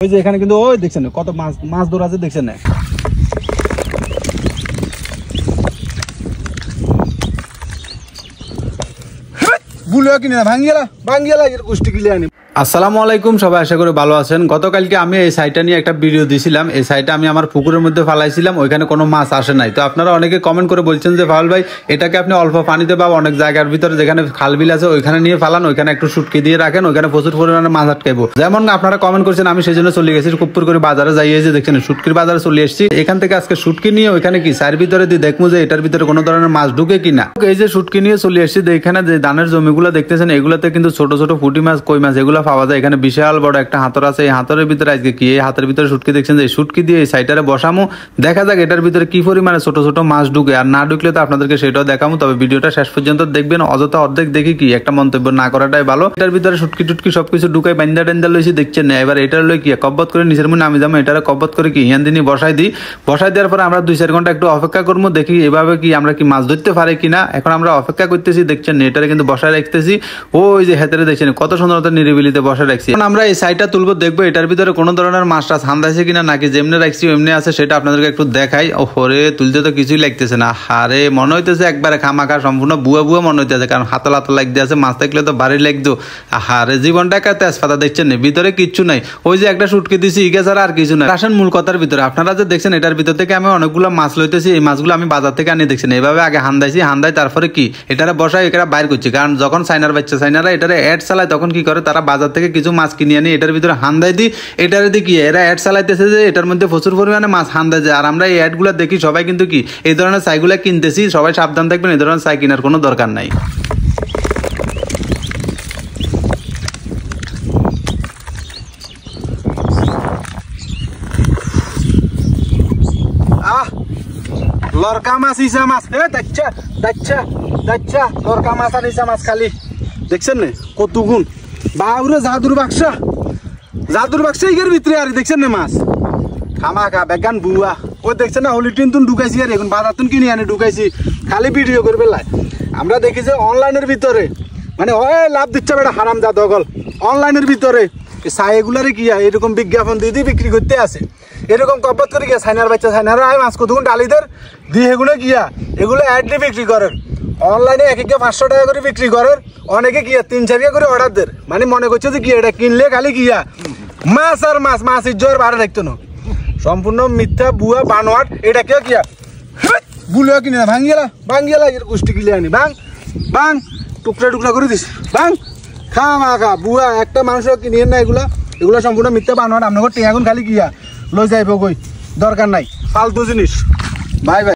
ওই যে এখানে কিন্তু ওই দেখছেন কত মাছ মাছ ধরা আছে দেখছেন না বুলিয়া কিনে ভাঙ্গিয়ালা এর গোষ্ঠী কিলে আনি। আসসালামু আলাইকুম, সবাই আশা করি ভালো আছেন। গতকালকে আমি এই সাইটটা নিয়ে একটা ভিডিও দিয়েছিলাম। এই সাইটটা আমি আমার পুকুরের মধ্যে ফালাইছিলাম, ওইখানে কোনো মাছ আসে নাই। তো আপনারা অনেকে কমেন্ট করে বলছেন যে ফাউল ভাই এটাকে আপনি অল্প পানিতে বা অনেক জায়গার ভিতরে যেখানে খালবিল আছে ওইখানে নিয়ে ফালান, ওইখানে একটু শুটকি দিয়ে রাখেন, ওইখানে প্রচুর পরিমাণে মাছ আটকাইবো। যেমন আপনারা কমেন্ট করছেন, আমি সেই জন্য চলে গেছি কুপ্পুর করে বাজারে যাইয়ে যে দেখছেন শুটকির বাজারে চলে এসেছি। এখান থেকে আজকে শুটকি নিয়ে ওইখানে কি সাইর ভিতরে দিয়ে দেখবো যে এটার ভিতরে কোনো ধরনের মাছ ঢুকে কিনা। এই যে শুটকি নিয়ে চলে এসেছি, এখানে যে ধানের জমিগুলো দেখতেছেন এগুলোতে কিন্তু ছোট ছোট পুঁটি মাছ কই মাছ এগুলো পাওয়া যায়। এখানে বিশাল বড় একটা হাতর আছে, এই হাতরের ভিতরে আজকে কি এই হাতের ভিতরে শুটকি দেখছেন যে শুটকি দিয়ে এই সাইডারে বসামো, দেখা যাক এটার ভিতরে কি পরিমাণে ছোট ছোট মাছ ঢুকে। আর না ঢুকলে তো আপনাদেরকে সেটাও দেখাবো, তবে ভিডিওটা শেষ পর্যন্ত দেখবেন। অযথা অর্ধেক দেখি কি একটা মন্তব্য না করাটাই ভালো। এটার ভিতরে শুটকি টুটকি সবকিছু ঢুকাই বান্দা টেন্দা লইছি দেখছেন না। এবার এটার লই কি কব্বত করে নিচের মধ্যে নামি যাবো, এটারে কব্বত করে কি ইয়ান দিনই বসাই দিই। বসাই দেওয়ার পরে আমরা 2-4 ঘন্টা একটু অপেক্ষা করবো, দেখি এভাবে কি আমরা কি মাছ ধরতে পারি কিনা। এখন আমরা অপেক্ষা করতেছি দেখছেন, এটারে কিন্তু বসায় রাখতেছি। ওই যে হেতারে দেখছেন কত সুন্দর নিরিবিলিতে বসায় রাখছি। এখন আমরা এই সাইডটা তুলবো, দেখবো এটার ভিতরে কোনো ধরনের মাছ টাছ হান্দাইছে কিনা, নাকি যেমনি রাখছি এমনি আছে সেটা আপনাদেরকে একটু দেখাই। ওরে তুলতে তো কিছুই লাগতেছে না, আরে মনে হইতেছে একবারে খামাখা সম্পূর্ণ বুয়া বুয়া মনে হইতেছে, কারণ হাতল হাতল লাগতে আছে। মাছ থাকলে তো বাড়ি লাগতো। আরে জীবনটা একটা তেজপাতা দেখছেন না, ভিতরে কিচ্ছু নাই। ওই যে একটা শুটকি দিছি ইগে ছাড়া আর কিছু নাই। আসেন মূল কথার ভিতরে, আপনারা যে দেখছেন এটার ভিতর থেকে আমি অনেকগুলো মাছ লইতেছি। এই মাছগুলো আমি বাজার থেকে আনি দেখছেন, এইভাবে আগে হান্দাইছি, হান্দাই তারপরে কি এটারে বসাই এখানে বাইর করছি। কারণ যখন সাইনার বাচ্চা সাইনারা এটারে অ্যাড চালায় তখন কি করে তারা বাজার থেকে কিছু মাছ কিনে আনি এটার ভিতরে হান্দাই দিই। এটারে দিয়ে কি এরা অ্যাড চালাইতেছে যে এটার মধ্যে প্রচুর পরিমাণে মাছ হান্দাই যায়। আর আমরা এই অ্যাডগুলো দেখি সবাই কিন্তু কি এই ধরনের সাইগুলো কিনতেছি। সবাই সাবধান থাকবেন, এই ধরনের সাই কেনার কোনো দরকার নাই। লরকা মাছ ইসা মাছ দাচ্চা দাচ্চা দাচ্চা লরকা মাছ আর ইসা মাছ খালি দেখছেন না কত গুণ বাউরে জাদুর বাক্সা ইগের ভিতরে আর দেখছেন না মাছ খামাখা বেগান বুয়া ও দেখছেন না হলিটিন তুন ঢুকাইছি আর এখন বাজার তুন কিনে আনি ঢুকাইছি খালি ভিডিও করে বেলায়। আমরা দেখি যে অনলাইনের ভিতরে মানে হয় লাভ দিচ্ছে বেটা হারাম যা দখল। অনলাইনের ভিতরে সাইগুলারে কি এরকম বিজ্ঞাপন দিয়ে বিক্রি করতে আছে, এরকম কপত করে গিয়া সাইনার বাচ্চা সাইনার আয় মাছ কতক্ষণ ডালিদের দিয়ে এগুলো গিয়া এগুলো অ্যাড দিয়ে বিক্রি করেন। অনলাইনে এক একটা 500 টাকা করে বিক্রি করেন, অনেকে গিয়া 3-4 টাকা করে অর্ডার দেন। মানে মনে করছে যে কি এটা কিনলে খালি গিয়া মাছ আর মাছ মাছ ইজ্জর বাড়ে রাখতো না, সম্পূর্ণ মিথ্যা বুয়া বানোয়াট। এটা কেউ কিয়া বুলিয়া কিনে ভাঙ্গিয়ালা এর গোষ্ঠী কিলে আনি বাং টুকরা টুকরা করে দিস বাং খা বুয়া একটা মানুষও কিনে না। এগুলা সম্পূর্ণ মিথ্যা বানোয়াট। আপনাকে টিয়াগুন খালি গিয়া লই যাইব কই দরকার নাই, ফালতু জিনিস। Bye bye.